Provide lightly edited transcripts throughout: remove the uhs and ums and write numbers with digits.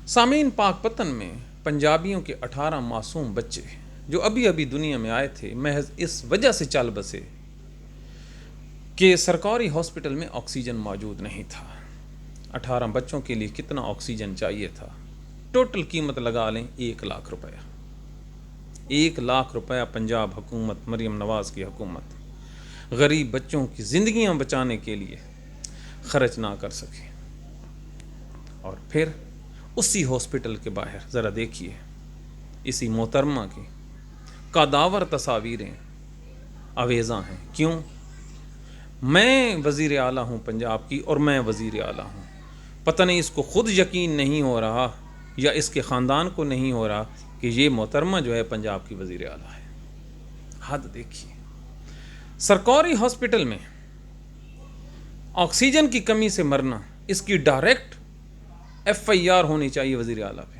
سامعین، پاک پتن میں پنجابیوں کے 18 معصوم بچے جو ابھی ابھی دنیا میں آئے تھے محض اس وجہ سے چل بسے کہ سرکاری ہاسپٹل میں آکسیجن موجود نہیں تھا۔ 18 بچوں کے لیے کتنا آکسیجن چاہیے تھا؟ ٹوٹل قیمت لگا لیں 1 لاکھ روپیہ۔ 1 لاکھ روپیہ پنجاب حکومت، مریم نواز کی حکومت غریب بچوں کی زندگیاں بچانے کے لیے خرچ نہ کر سکے۔ اور پھر اسی ہاسپٹل کے باہر ذرا دیکھیے اسی محترمہ کی کاداور تصاویریں آویزاں ہیں۔ کیوں؟ میں وزیر اعلیٰ ہوں پنجاب کی اور میں وزیر اعلیٰ ہوں۔ پتہ نہیں اس کو خود یقین نہیں ہو رہا یا اس کے خاندان کو نہیں ہو رہا کہ یہ محترمہ جو ہے پنجاب کی وزیر اعلیٰ ہے۔ حد دیکھیے، سرکاری ہاسپٹل میں آکسیجن کی کمی سے مرنا، اس کی ڈائریکٹ FIR ہونی چاہیے وزیر اعلیٰ پہ۔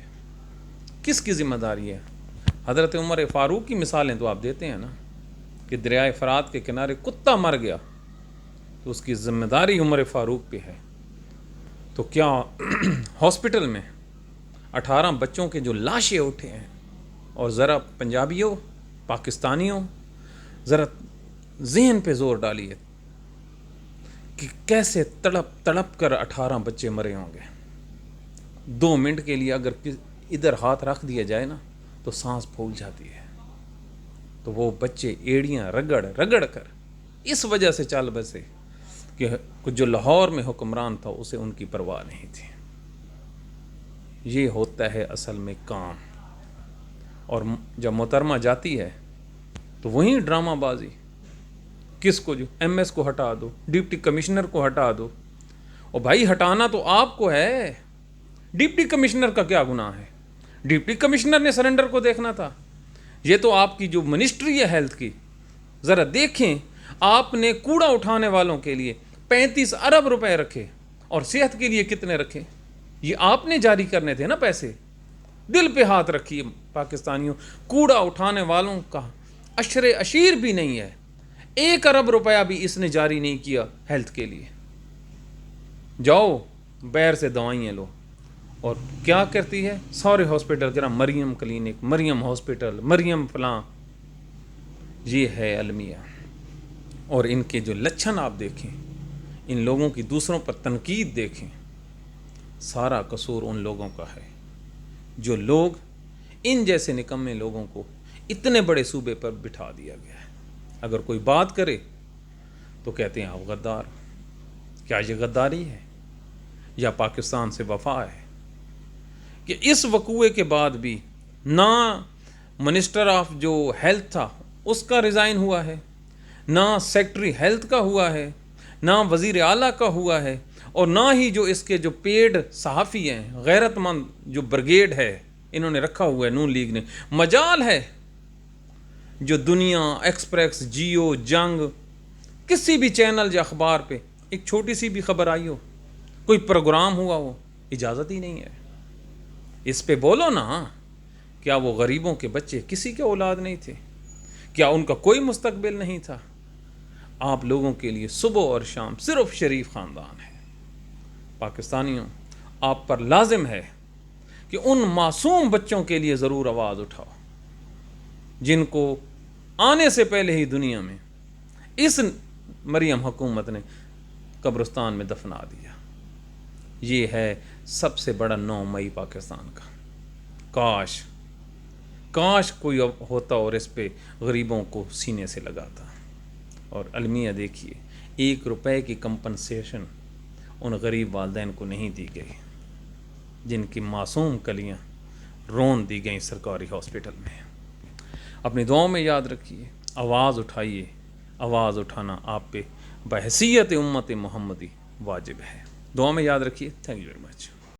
کس کی ذمہ داری ہے؟ حضرت عمر فاروق کی مثالیں تو آپ دیتے ہیں نا کہ دریائے فرات کے کنارے کتا مر گیا تو اس کی ذمہ داری عمر فاروق پہ ہے۔ تو کیا ہاسپٹل میں 18 بچوں کے جو لاشیں اٹھے ہیں، اور ذرا پنجابیوں، پاکستانیوں، ذرا ذہن پہ زور ڈالیے کہ کیسے تڑپ تڑپ کر 18 بچے مرے ہوں گے۔ 2 منٹ کے لیے اگر ادھر ہاتھ رکھ دیا جائے نا تو سانس پھول جاتی ہے۔ تو وہ بچے ایڑیاں رگڑ رگڑ کر اس وجہ سے چل بسے کہ جو لاہور میں حکمران تھا اسے ان کی پرواہ نہیں تھی۔ یہ ہوتا ہے اصل میں کام۔ اور جب محترمہ جاتی ہے تو وہیں ڈرامہ بازی، کس کو؟ جو MS کو ہٹا دو، ڈپٹی کمشنر کو ہٹا دو۔ اور بھائی ہٹانا تو آپ کو ہے، ڈپٹی کمشنر کا کیا گناہ ہے؟ ڈپٹی کمشنر نے سرنڈر کو دیکھنا تھا۔ یہ تو آپ کی جو منسٹری ہے ہیلتھ کی، ذرا دیکھیں، آپ نے کوڑا اٹھانے والوں کے لیے 35 ارب روپے رکھے اور صحت کے لیے کتنے رکھے؟ یہ آپ نے جاری کرنے تھے نا پیسے۔ دل پہ ہاتھ رکھیے پاکستانیوں، کوڑا اٹھانے والوں کا عشر عشیر بھی نہیں ہے، 1 ارب روپیہ بھی اس نے جاری نہیں کیا ہیلتھ کے لیے۔ جاؤ بیر سے دوائیں لو۔ اور کیا کرتی ہے سارے ہاسپٹل کے نام؟ مریم کلینک، مریم ہاسپٹل، مریم فلاں۔ یہ ہے المیہ۔ اور ان کے جو لچھن آپ دیکھیں، ان لوگوں کی دوسروں پر تنقید دیکھیں، سارا قصور ان لوگوں کا ہے جو لوگ ان جیسے نکمے لوگوں کو اتنے بڑے صوبے پر بٹھا دیا گیا ہے۔ اگر کوئی بات کرے تو کہتے ہیں آپ غدار۔ کیا یہ غداری ہے یا پاکستان سے وفا ہے کہ اس وقوعے کے بعد بھی نہ منسٹر آف جو ہیلتھ تھا اس کا ریزائن ہوا ہے، نہ سیکٹری ہیلتھ کا ہوا ہے، نہ وزیر اعلیٰ کا ہوا ہے، اور نہ ہی جو اس کے جو پیڈ صحافی ہیں، غیرت مند جو بریگیڈ ہے انہوں نے رکھا ہوا ہے نون لیگ نے۔ مجال ہے جو دنیا ایکسپریس، جیو، جنگ، کسی بھی چینل یا اخبار پہ ایک چھوٹی سی بھی خبر آئی ہو، کوئی پروگرام ہوا ہو، اجازت ہی نہیں ہے۔ اس پہ بولو نا، کیا وہ غریبوں کے بچے کسی کے اولاد نہیں تھے؟ کیا ان کا کوئی مستقبل نہیں تھا؟ آپ لوگوں کے لیے صبح اور شام صرف شریف خاندان ہے۔ پاکستانیوں، آپ پر لازم ہے کہ ان معصوم بچوں کے لیے ضرور آواز اٹھاؤ جن کو آنے سے پہلے ہی دنیا میں اس مریم حکومت نے قبرستان میں دفنا دیا۔ یہ ہے سب سے بڑا 9 مئی پاکستان کا۔ کاش کوئی ہوتا اور اس پہ غریبوں کو سینے سے لگاتا۔ اور المیہ دیکھیے، 1 روپے کی کمپنسیشن ان غریب والدین کو نہیں دی گئی جن کی معصوم کلیاں رون دی گئیں سرکاری ہاسپٹل میں۔ اپنی دعاؤں میں یاد رکھیے، آواز اٹھائیے۔ آواز اٹھانا آپ پہ بحیثیت امت محمدی واجب ہے۔ دعا میں یاد رکھیے۔ Thank you very much.